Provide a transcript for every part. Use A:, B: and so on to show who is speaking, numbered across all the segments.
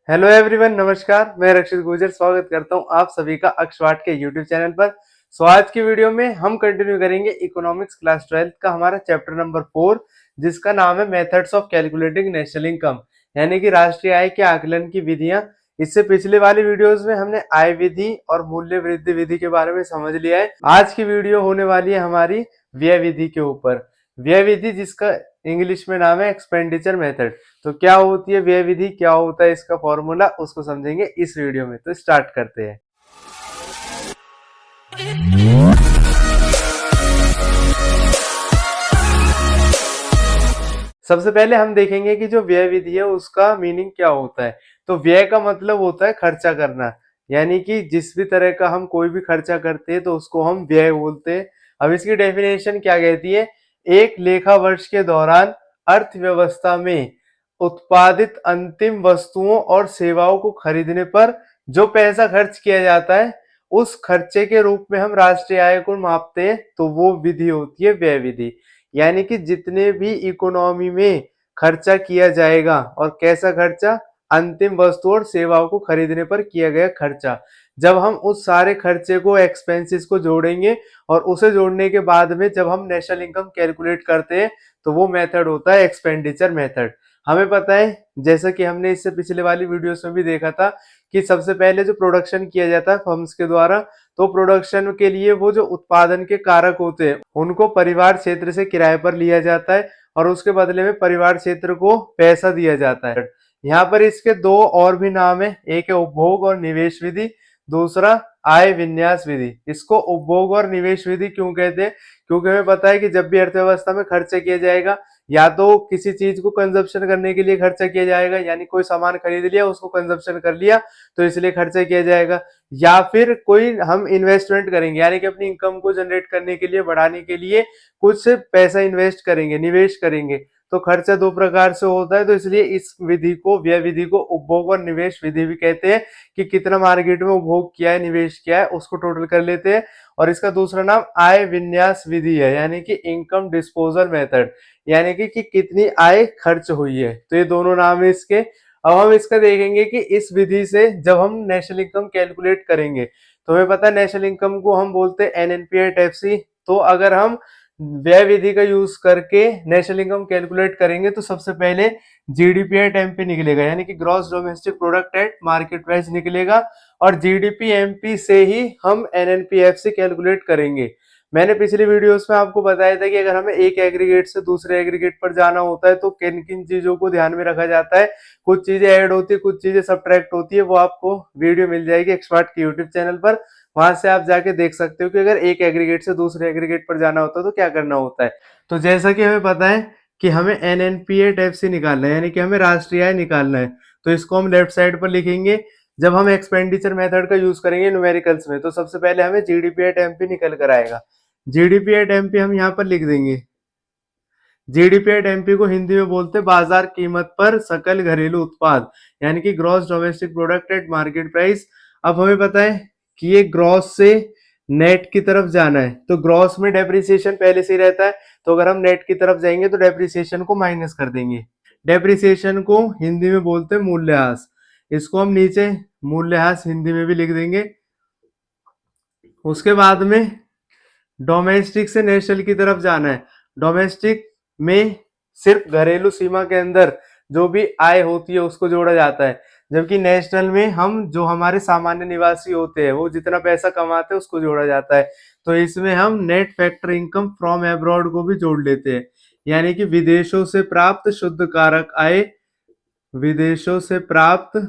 A: Hello everyone, नमस्कार। मैं रक्षित गुर्जर स्वागत करता हूं आप सभी का अक्षवाट के यूट्यूब चैनल पर। आज की वीडियो में हम कंटिन्यू करेंगे इकोनॉमिक्स क्लास 12 का हमारा चैप्टर नंबर 4, जिसका नाम है methods of calculating national income, यानी कि राष्ट्रीय आय के आकलन की विधियां। इससे पिछले वाली वीडियोस में हमने आय विधि और मूल्य वृद्धि विधि के बारे में समझ लिया है। आज की वीडियो होने वाली है हमारी व्यय विधि के ऊपर। व्यय विधि जिसका इंग्लिश में नाम है एक्सपेंडिचर मेथड। तो क्या होती है व्यय विधि, क्या होता है इसका फॉर्मूला, उसको समझेंगे इस वीडियो में। तो स्टार्ट करते हैं। सबसे पहले हम देखेंगे कि जो व्यय विधि है उसका मीनिंग क्या होता है। तो व्यय का मतलब होता है खर्चा करना, यानी कि जिस भी तरह का हम कोई भी खर्चा करते हैं तो उसको हम व्यय बोलते हैं। अब इसकी डेफिनेशन क्या कहती है? एक लेखा वर्ष के दौरान अर्थव्यवस्था में उत्पादित अंतिम वस्तुओं और सेवाओं को खरीदने पर जो पैसा खर्च किया जाता है, उस खर्चे के रूप में हम राष्ट्रीय आय को मापते हैं, तो वो विधि होती है व्यय विधि। यानी कि जितने भी इकोनॉमी में खर्चा किया जाएगा, और कैसा खर्चा? अंतिम वस्तु और सेवाओं को खरीदने पर किया गया खर्चा। जब हम उस सारे खर्चे को, एक्सपेंसेस को जोड़ेंगे, और उसे जोड़ने के बाद में जब हम नेशनल इनकम कैलकुलेट करते हैं, तो वो मेथड होता है एक्सपेंडिचर मेथड। हमें पता है, जैसा कि हमने इससे पिछले वाली वीडियोस में भी देखा था, कि सबसे पहले जो प्रोडक्शन किया जाता है फर्म्स के द्वारा, तो प्रोडक्शन के लिए वो जो उत्पादन के कारक होते हैं उनको परिवार क्षेत्र से किराए पर लिया जाता है, और उसके बदले में परिवार क्षेत्र को पैसा दिया जाता है। यहाँ पर इसके दो और भी नाम है, एक है उपभोग और निवेश विधि, दूसरा आय विन्यास विधि। इसको उपभोग और निवेश विधि क्यों कहते हैं? क्योंकि हमें पता है कि जब भी अर्थव्यवस्था में खर्चा किया जाएगा, या तो किसी चीज को कंजप्शन करने के लिए खर्चा किया जाएगा, यानी कोई सामान खरीद लिया, उसको कंजप्शन कर लिया, तो इसलिए खर्चा किया जाएगा, या फिर कोई हम इन्वेस्टमेंट करेंगे, यानी कि अपनी इनकम को जनरेट करने के लिए, बढ़ाने के लिए कुछ पैसा इन्वेस्ट करेंगे, निवेश करेंगे। तो खर्चा दो प्रकार से होता है, तो इसलिए इस विधि को, व्यय विधि को उपभोग और निवेश विधि भी कहते हैं, कि कितना मार्केट में उपभोग किया है, निवेश किया है, उसको टोटल कर लेते हैं। और इसका दूसरा नाम आय विन्यास विधि है, यानी कि इनकम डिस्पोजल मेथड, यानी कि कितनी आय खर्च हुई है। तो ये दोनों नाम है इसके। अब हम इसका देखेंगे कि इस विधि से जब हम नेशनल इनकम कैलकुलेट करेंगे, तो हमें पता है नेशनल इनकम को हम बोलते हैं एनएनपीआई। तो अगर हम व्यय विधि का यूज करके नेशनल इनकम कैलकुलेट करेंगे, तो सबसे पहले जीडीपी एट एमपी निकलेगा, यानी कि gross domestic product at market price निकलेगा, और जीडीपी एमपी से ही हम एनएनपीएफ कैलकुलेट करेंगे। मैंने पिछली वीडियोस में आपको बताया था कि अगर हमें एक एग्रीगेट से दूसरे एग्रीगेट पर जाना होता है, तो किन किन चीजों को ध्यान में रखा जाता है। कुछ चीजें ऐड होती है, कुछ चीजें सब्ट्रैक्ट होती है। वो आपको वीडियो मिल जाएगी एक्सपर्ट के यूट्यूब चैनल पर, वहां से आप जाके देख सकते हो कि अगर एक एग्रीगेट से दूसरे एग्रीगेट पर जाना होता है तो क्या करना होता है। तो जैसा कि हमें पता है कि हमें एनएनपीए निकालना है, यानी कि हमें राष्ट्रीय आय निकालना है, तो इसको हम लेफ्ट साइड पर लिखेंगे। जब हम एक्सपेंडिचर मेथड का यूज करेंगे न्यूमेरिकल्स में, तो सबसे पहले हमें जीडीपी एट एमपी निकल कर आएगा। जीडीपी एट एमपी हम यहाँ पर लिख देंगे। जीडीपी एट एमपी को हिंदी में बोलते हैं बाजार कीमत पर सकल घरेलू उत्पाद, यानी कि gross domestic product at market price. अब हमें पता है कि ये ग्रॉस से नेट की तरफ जाना है, तो ग्रॉस में डेप्रिसिएशन पहले से ही रहता है, तो अगर हम नेट की तरफ जाएंगे तो डेप्रिसिएशन को माइनस कर देंगे। डेप्रिसिएशन को हिंदी में बोलते हैं मूल्यह्रास, इसको हम नीचे मूल्यह्रास हिंदी में भी लिख देंगे। उसके बाद में डोमेस्टिक से नेशनल की तरफ जाना है। डोमेस्टिक में सिर्फ घरेलू सीमा के अंदर जो भी आय होती है उसको जोड़ा जाता है, जबकि नेशनल में हम जो हमारे सामान्य निवासी होते हैं वो जितना पैसा कमाते हैं उसको जोड़ा जाता है। तो इसमें हम net factor income from abroad को भी जोड़ लेते हैं, यानी कि विदेशों से प्राप्त शुद्ध कारक आय, विदेशों से प्राप्त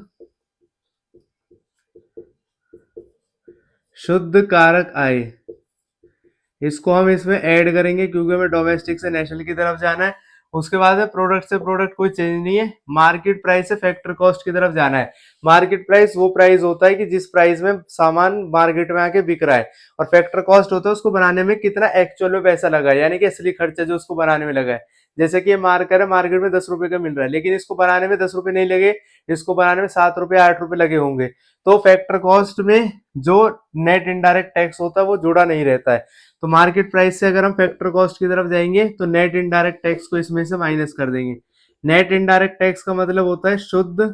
A: शुद्ध कारक आय, इसको हम इसमें ऐड करेंगे क्योंकि हमें डोमेस्टिक से नेशनल की तरफ जाना है। उसके बाद में प्रोडक्ट से प्रोडक्ट कोई चेंज नहीं है, मार्केट प्राइस से फैक्टर कॉस्ट की तरफ जाना है। मार्केट प्राइस वो प्राइस होता है कि जिस प्राइस में सामान मार्केट में आके बिक रहा है, और फैक्टर कॉस्ट होता है उसको बनाने में कितना एक्चुअल में पैसा लगा है, यानी कि असली खर्चा जो उसको बनाने में लगा है। जैसे कि ये मार्कर है, मार्केट में 10 रुपए का मिल रहा है, लेकिन इसको बनाने में 10 रुपए नहीं लगे, इसको बनाने में 7 रुपए 8 रुपए लगे होंगे। तो फैक्टर कॉस्ट में जो नेट इनडायरेक्ट टैक्स होता है वो जुड़ा नहीं रहता है। तो मार्केट प्राइस से अगर हम फैक्टर कॉस्ट की तरफ जाएंगे तो नेट इनडायरेक्ट टैक्स को इसमें से माइनस कर देंगे। नेट इनडायरेक्ट टैक्स का मतलब होता है शुद्ध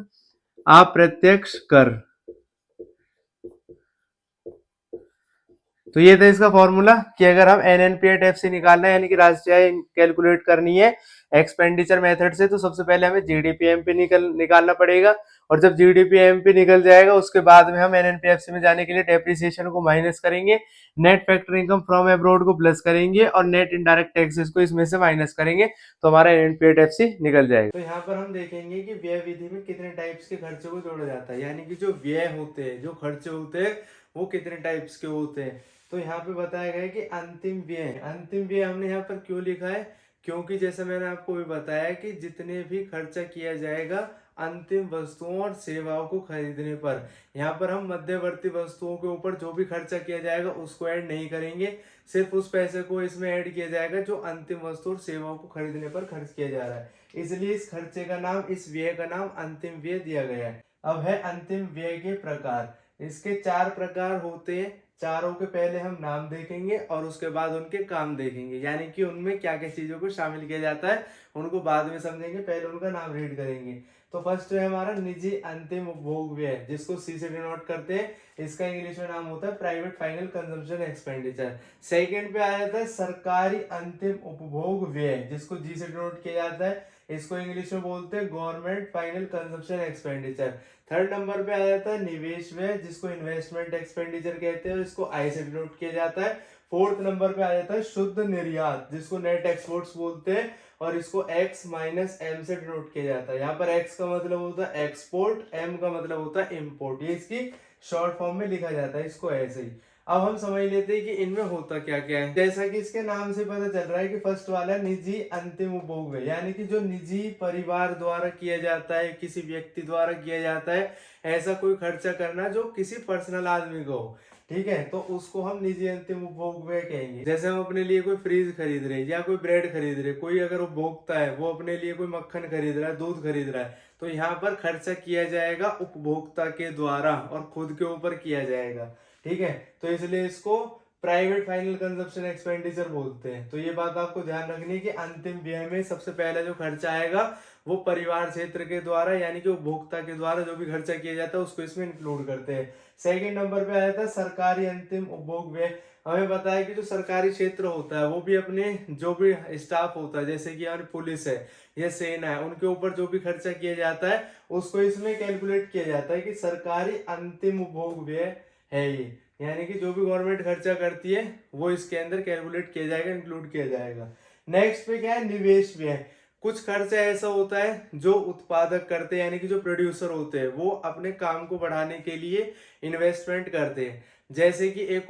A: अप्रत्यक्ष कर। तो ये था इसका फॉर्मूला कि अगर हम NNPAT-FC निकालना है यानी कि राष्ट्रीय आय कैलकुलेट करनी है एक्सपेंडिचर मेथड से, तो सबसे पहले हमें GDP-MP निकालना पड़ेगा, और जब GDP-MP निकल जाएगा उसके बाद में हम NNPA-FC में जाने के लिए डेप्रिसिएशन को माइनस करेंगे, net factor income from abroad को प्लस करेंगे और नेट इनडायरेक्ट टैक्सेस को इसमें से माइनस करेंगे, तो हमारा NNPAT-FC निकल जाएगा। तो यहाँ पर हम देखेंगे कि व्यय विधि में कितने टाइप्स के खर्चे को जोड़ा जाता है, यानी कि जो व्यय होते हैं, जो खर्चे होते हैं वो कितने टाइप्स के होते हैं। तो यहाँ पे बताया गया है कि अंतिम व्यय, अंतिम व्यय हमने यहाँ पर क्यों लिखा है, क्योंकि जैसे मैंने आपको भी बताया कि जितने भी खर्चा किया जाएगा अंतिम वस्तुओं और सेवाओं को खरीदने पर, यहाँ पर हम मध्यवर्ती वस्तुओं के ऊपर जो भी खर्चा किया जाएगा उसको ऐड नहीं करेंगे, सिर्फ उस पैसे को इसमें ऐड किया जाएगा जो अंतिम वस्तु और सेवाओं को खरीदने पर खर्च किया जा रहा है, इसलिए इस खर्चे का नाम, इस व्यय का नाम अंतिम व्यय दिया गया है। अब है अंतिम व्यय के प्रकार, इसके 4 प्रकार होते हैं, चारों के पहले हम नाम देखेंगे और उसके बाद उनके काम देखेंगे, यानी कि उनमें क्या क्या चीजों को शामिल किया जाता है उनको बाद में समझेंगे, पहले उनका नाम रीड करेंगे। तो फर्स्ट है हमारा निजी अंतिम उपभोग व्यय, जिसको सी से डिनोट करते हैं, इसका इंग्लिश में नाम होता है private final consumption expenditure. Second पे आ जाता है सरकारी अंतिम उपभोग व्यय, जिसको जी से डिनोट किया जाता है, इसको इंग्लिश में बोलते हैं government final consumption expenditure. Third number पे आ जाता है निवेश व्यय, जिसको इन्वेस्टमेंट एक्सपेंडिचर कहते हैं, इसको आई से डिनोट किया जाता है। फोर्थ नंबर पे आ जाता है शुद्ध निर्यात, जिसको नेट एक्सपोर्ट्स बोलते हैं, और इसको x माइनस एम से डिनोट किया जाता है। यहाँ पर x का मतलब होता है एक्सपोर्ट, m का मतलब होता है इम्पोर्ट, ये इसकी शॉर्ट फॉर्म में लिखा जाता है, इसको ऐसे ही। अब हम समझ लेते हैं कि इनमें होता क्या क्या है। जैसा कि इसके नाम से पता चल रहा है कि फर्स्ट वाला निजी अंतिम उपभोग व्यय, यानी कि जो निजी परिवार द्वारा किया जाता है, किसी व्यक्ति द्वारा किया जाता है, ऐसा कोई खर्चा करना जो किसी पर्सनल आदमी को हो, ठीक है, तो उसको हम निजी अंतिम उपभोग व्यय कहेंगे। जैसे हम अपने लिए कोई फ्रिज खरीद रहे हैं या कोई ब्रेड खरीद रहे, कोई अगर उपभोक्ता है वो अपने लिए कोई मक्खन खरीद रहा है, दूध खरीद रहा है, तो यहाँ पर खर्चा किया जाएगा उपभोक्ता के द्वारा और खुद के ऊपर किया जाएगा, ठीक है, तो इसलिए इसको प्राइवेट फाइनल कंजप्शन एक्सपेंडिचर बोलते हैं। तो ये बात आपको ध्यान रखनी है कि अंतिम व्यय में सबसे पहले जो खर्चा आएगा वो परिवार क्षेत्र के द्वारा, यानी कि उपभोक्ता के द्वारा जो भी खर्चा किया जाता है उसको इसमें इंक्लूड करते हैं। सेकंड नंबर पे आया था सरकारी अंतिम उपभोग व्यय। हमें बताया कि जो सरकारी क्षेत्र होता है वो भी अपने जो भी स्टाफ होता है, जैसे कि हमारी पुलिस है या सेना है, उनके ऊपर जो भी खर्चा किया जाता है उसको इसमें कैलकुलेट किया जाता है कि सरकारी अंतिम उपभोग व्यय है ये, यानी कि जो भी गवर्नमेंट खर्चा करती है वो इसके अंदर कैलकुलेट किया जाएगा, इंक्लूड किया जाएगा। नेक्स्ट पे क्या है निवेश व्यय। कुछ खर्चा ऐसा होता है जो उत्पादक करते हैं, यानी कि जो प्रोड्यूसर होते हैं वो अपने काम को बढ़ाने के लिए इन्वेस्टमेंट करते हैं। जैसे कि एक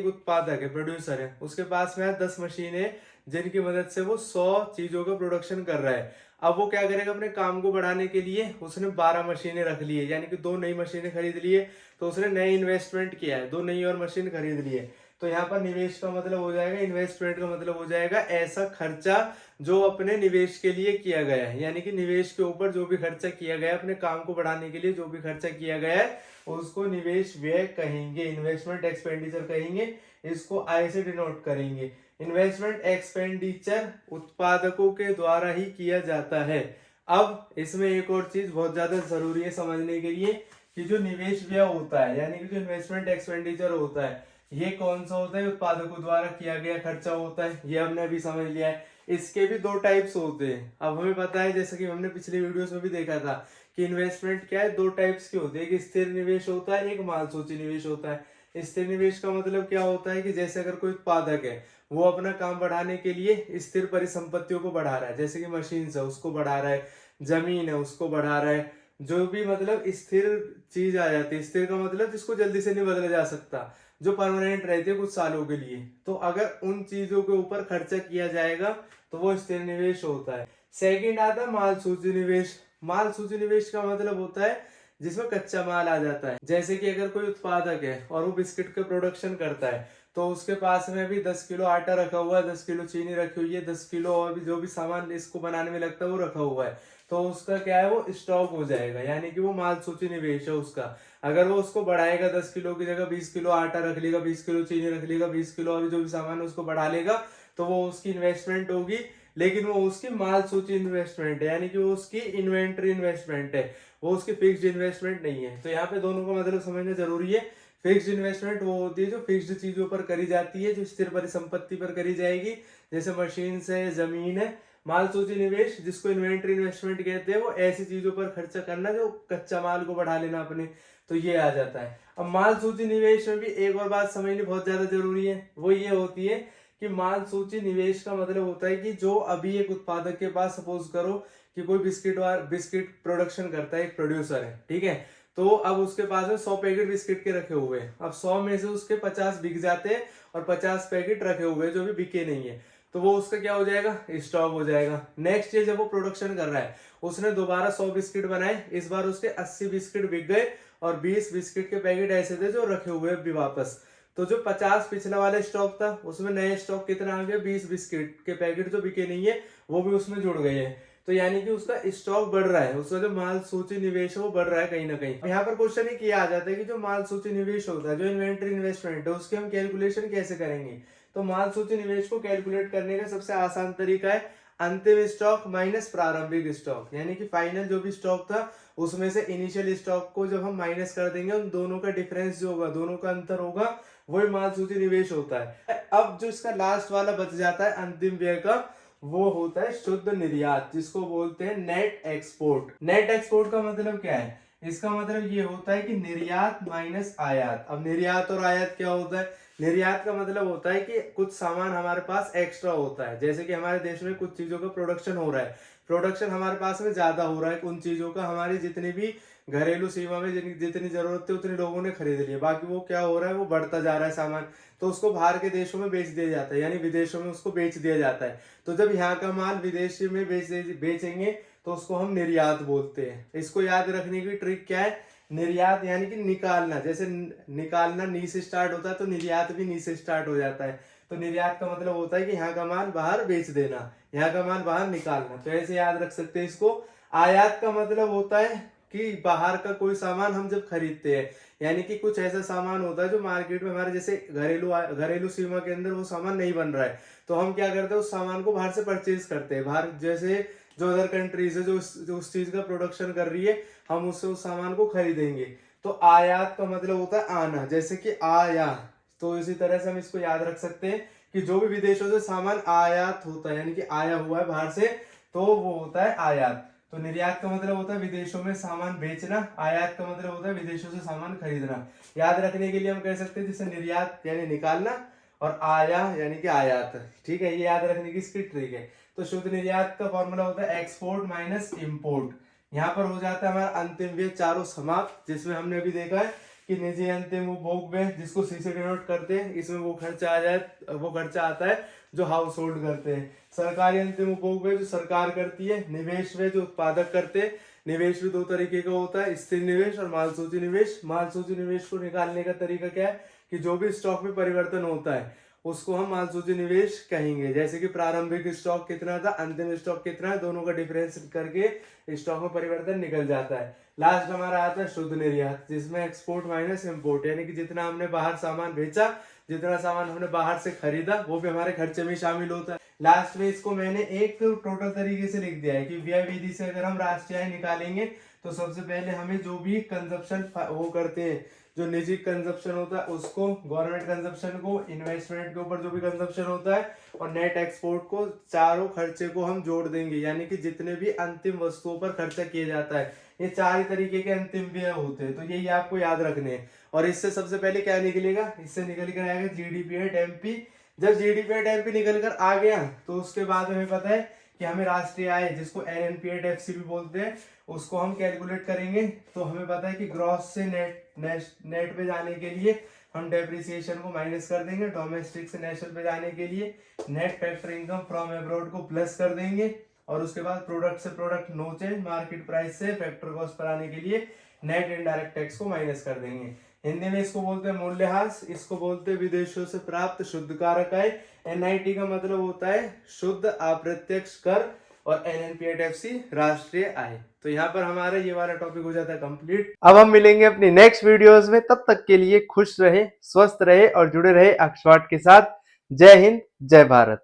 A: उत्पादक है, प्रोड्यूसर है, उसके पास में 10 मशीनें जिनकी मदद से वो 100 चीजों का प्रोडक्शन कर रहा है। अब वो क्या करेगा, अपने काम को बढ़ाने के लिए उसने 12 मशीनें रख ली है, यानी कि 2 नई मशीनें खरीद ली है, तो उसने नए इन्वेस्टमेंट किया है, 2 नई और मशीन खरीद ली है। तो यहाँ पर निवेश का मतलब हो जाएगा, इन्वेस्टमेंट का मतलब हो जाएगा ऐसा खर्चा जो अपने निवेश के लिए किया गया है, यानी कि निवेश के ऊपर जो भी खर्चा किया गया है, अपने काम को बढ़ाने के लिए जो भी खर्चा किया गया है उसको निवेश व्यय कहेंगे, इन्वेस्टमेंट एक्सपेंडिचर कहेंगे, इसको आई से डिनोट करेंगे। इन्वेस्टमेंट एक्सपेंडिचर उत्पादकों के द्वारा ही किया जाता है। अब इसमें एक और चीज बहुत ज्यादा जरूरी है समझने के लिए कि जो निवेश व्यय होता है, यानी कि जो इन्वेस्टमेंट एक्सपेंडिचर होता है, ये कौन सा होता है, उत्पादकों द्वारा किया गया खर्चा होता है, ये हमने अभी समझ लिया है। इसके भी 2 टाइप्स होते हैं। अब हमें पता है, जैसे कि हमने पिछले वीडियोस में भी देखा था कि इन्वेस्टमेंट क्या है, 2 टाइप्स के होते हैं, एक स्थिर निवेश होता है, एक माल सूची निवेश होता है। स्थिर निवेश का मतलब क्या होता है कि जैसे अगर कोई उत्पादक है वो अपना काम बढ़ाने के लिए स्थिर परिसंपत्तियों को बढ़ा रहा है, जैसे कि मशीन है उसको बढ़ा रहा है, जमीन है उसको बढ़ा रहा है, जो भी मतलब स्थिर चीज आ जाती है, स्थिर का मतलब जिसको जल्दी से नहीं बदला जा सकता, जो परमानेंट रहती है कुछ सालों के लिए, तो अगर उन चीजों के ऊपर खर्चा किया जाएगा तो वो स्थिर निवेश होता है। सेकंड आता है माल सूची निवेश। माल सूची निवेश का मतलब होता है जिसमें कच्चा माल आ जाता है, जैसे कि अगर कोई उत्पादक है और वो बिस्किट का प्रोडक्शन करता है तो उसके पास में भी 10 किलो आटा रखा हुआ है, 10 किलो चीनी रखी हुई है, 10 किलो और भी जो भी सामान इसको बनाने में लगता है वो रखा हुआ है, तो उसका क्या है वो स्टॉक हो जाएगा, यानी कि वो माल सूची निवेश है उसका। अगर वो उसको बढ़ाएगा 10 किलो की जगह 20 किलो आटा रख लेगा, 20 किलो चीनी रख लेगा, 20 किलो और जो भी सामान उसको बढ़ा लेगा, तो वो उसकी इन्वेस्टमेंट होगी लेकिन वो उसकी माल सूची इन्वेस्टमेंट है, यानी कि वो उसकी इन्वेंट्री इन्वेस्टमेंट है, वो उसकी फिक्स्ड इन्वेस्टमेंट नहीं है। तो यहाँ पे दोनों का मतलब समझना जरूरी है। फिक्स्ड इन्वेस्टमेंट वो होती है जो फिक्स्ड चीजों पर करी जाती है, जो स्थिर परिसंपत्ति पर करी जाएगी, जैसे मशीन है, जमीन है। माल सूची निवेश जिसको इन्वेंट्री इन्वेस्टमेंट कहते हैं, वो ऐसी चीजों पर खर्चा करना जो कच्चा माल को बढ़ा लेना अपने, तो ये आ जाता है। अब माल सूची निवेश में भी एक और बात समझनी बहुत ज्यादा जरूरी है, वो ये होती है कि माल सूची निवेश का मतलब होता है कि जो अभी एक उत्पादक के पास, सपोज करो कि कोई बिस्किट प्रोडक्शन करता है, एक प्रोड्यूसर है, ठीक है, तो अब उसके पास में 100 पैकेट बिस्किट के रखे हुए हैं। अब 100 में से उसके 50 बिक जाते हैं और 50 पैकेट रखे हुए हैं जो भी बिके नहीं है, तो वो उसका क्या हो जाएगा, स्टॉक हो जाएगा। नेक्स्ट ईयर जब वो प्रोडक्शन कर रहा है, उसने दोबारा 100 बिस्किट बनाए, इस बार उसके 80 बिस्किट बिक गए और 20 बिस्किट के पैकेट ऐसे थे जो रखे हुए भी वापस। तो जो 50 पिछला वाला स्टॉक था, उसमें नए स्टॉक कितना आ गया, 20 बिस्किट के पैकेट जो बिके नहीं है वो भी उसमें जुड़ गए हैं। तो यानी कि उसका स्टॉक बढ़ रहा है, उसका जो माल सूची निवेश है वो बढ़ रहा है कहीं ना कहीं। यहाँ पर क्वेश्चन ही किया आ जाता है कि जो माल सूची निवेश होता है, जो इन्वेंट्री इन्वेस्टमेंट है, उसकी हम कैलकुलेशन कैसे करेंगे। तो माल सूची निवेश को कैलकुलेट करने का सबसे आसान तरीका है अंतिम स्टॉक माइनस प्रारंभिक स्टॉक, यानी कि फाइनल जो भी स्टॉक था उसमें से इनिशियल स्टॉक को जब हम माइनस कर देंगे, उन दोनों का डिफरेंस जो होगा, दोनों का अंतर होगा, वही माल सूची निवेश होता है। अब जो इसका लास्ट वाला बच जाता है अंतिम व्यय का, वो होता है शुद्ध निर्यात, जिसको बोलते हैं नेट एक्सपोर्ट। नेट एक्सपोर्ट का मतलब क्या है, इसका मतलब ये होता है कि निर्यात माइनस आयात। अब निर्यात और आयात क्या होता है, निर्यात का मतलब होता है कि कुछ सामान हमारे पास एक्स्ट्रा होता है, जैसे कि हमारे देश में कुछ चीजों का प्रोडक्शन हो रहा है, प्रोडक्शन हमारे पास में ज्यादा हो रहा है उन चीजों का, हमारी जितनी भी घरेलू सीमा में जितनी जरूरत है उतने लोगों ने खरीद लिया, बाकी वो क्या हो रहा है, वो बढ़ता जा रहा है सामान, तो उसको बाहर के देशों में बेच दिया जाता है, यानी विदेशों में उसको बेच दिया जाता है। तो जब यहाँ का माल विदेशी में बेचेंगे तो उसको हम निर्यात बोलते हैं। इसको याद रखने की ट्रिक क्या है, निर्यात यानी कि निकालना, जैसे निकालना नी से स्टार्ट होता है तो निर्यात भी नी से स्टार्ट हो जाता है। तो निर्यात का मतलब होता है कि यहाँ का माल बाहर बेच देना, यहाँ का माल बाहर निकालना, तो ऐसे याद रख सकते हैं इसको। आयात का मतलब होता है कि बाहर का कोई सामान हम जब खरीदते हैं, यानी कि कुछ ऐसा सामान होता है जो मार्केट में हमारे जैसे घरेलू सीमा के अंदर वो सामान नहीं बन रहा है, तो हम क्या करते हैं, उस सामान को बाहर से परचेज करते हैं। बाहर जैसे जो अदर कंट्रीज है जो उस चीज का प्रोडक्शन कर रही है, हम उससे उस सामान को खरीदेंगे। तो आयात का मतलब होता है आना, जैसे कि आया, तो इसी तरह से हम इसको याद रख सकते हैं कि जो भी विदेशों से सामान आयात होता है, यानी कि आया हुआ है बाहर से, तो वो होता है आयात। तो निर्यात का मतलब होता है विदेशों में सामान बेचना, आयात का मतलब होता है विदेशों से सामान खरीदना। याद रखने के लिए हम कह सकते हैं जैसे निर्यात यानी निकालना और आया यानी कि आयात, ठीक है, ये याद रखने की इसकी ट्रिक है। तो शुद्ध निर्यात का फॉर्मूला होता है एक्सपोर्ट माइनस इंपोर्ट। यहाँ पर हो जाता है हमारा अंतिम व्यय चारों समाप्त, जिसमें हमने अभी देखा है कि निजी अंतिम उपभोग व्यय जिसको सी से डिनोट करते हैं, इसमें वो खर्चा आता है जो हाउस होल्ड करते हैं। सरकारी अंतिम उपभोग व्यय जो सरकार करती है। निवेश व्यय जो उत्पादक करते हैं। निवेश भी दो तरीके का होता है, स्थिर निवेश और माल सूची निवेश। माल सूची निवेश को निकालने का तरीका क्या है कि जो भी स्टॉक में परिवर्तन होता है उसको हम माल सूची निवेश कहेंगे, जैसे कि प्रारंभिक स्टॉक कितना था, अंतिम स्टॉक कितना है, दोनों का डिफरेंस करके स्टॉक में परिवर्तन निकल जाता है। लास्ट हमारा आता है शुद्ध निर्यात, जिसमें एक्सपोर्ट माइनस इंपोर्ट, यानी कि जितना हमने बाहर सामान बेचा, जितना सामान हमने बाहर से खरीदा, वो भी हमारे खर्चे में शामिल होता है। लास्ट में इसको मैंने एक टोटल तरीके से लिख दिया है कि व्यय विधि से अगर हम राष्ट्रीय आय निकालेंगे तो सबसे पहले हमें जो भी कंजप्शन वो करते हैं, जो निजी कंजप्शन होता है उसको, गवर्नमेंट कंजप्शन को, इन्वेस्टमेंट के ऊपर जो भी कंजप्शन होता है, और नेट एक्सपोर्ट को, चारों खर्चे को हम जोड़ देंगे, यानी कि जितने भी अंतिम वस्तुओं पर खर्चा किया जाता है, ये चार ही तरीके के अंतिम व्यय होते हैं। तो यही आपको याद रखने हैं। और इससे सबसे पहले क्या निकलेगा, इससे निकल कर आएगा जीडीपी एट एमपी। जब जीडीपी एट एमपी निकल कर आ गया तो उसके बाद हमें पता है कि हमें राष्ट्रीय आय, जिसको एनएनपी एट एफसी भी बोलते हैं, उसको हम कैलकुलेट करेंगे। तो हमें पता है कि ग्रॉस से नेट पे जाने के लिए हम डेप्रिसिएशन को माइनस कर देंगे, डोमेस्टिक से नेशनल पे जाने के लिए net factor income from abroad को प्लस कर देंगे, और उसके बाद प्रोडक्ट से product no change, market price से फैक्टर कॉस्ट पर आने के लिए नेट इनडायरेक्ट टैक्स को माइनस कर देंगे। हिंदी में इसको बोलते हैं मूल्यह्रास, इसको बोलते हैं विदेशों से प्राप्त शुद्ध कारक आय। एनआईटी का मतलब होता है शुद्ध अप्रत्यक्ष कर, और एनएनपीएटएफसी राष्ट्रीय आय। तो यहाँ पर हमारा ये वाला टॉपिक हो जाता है कंप्लीट। अब हम मिलेंगे अपनी नेक्स्ट वीडियोस में, तब तक के लिए खुश रहे, स्वस्थ रहे और जुड़े रहे अक्षवाट के साथ। जय हिंद, जय भारत।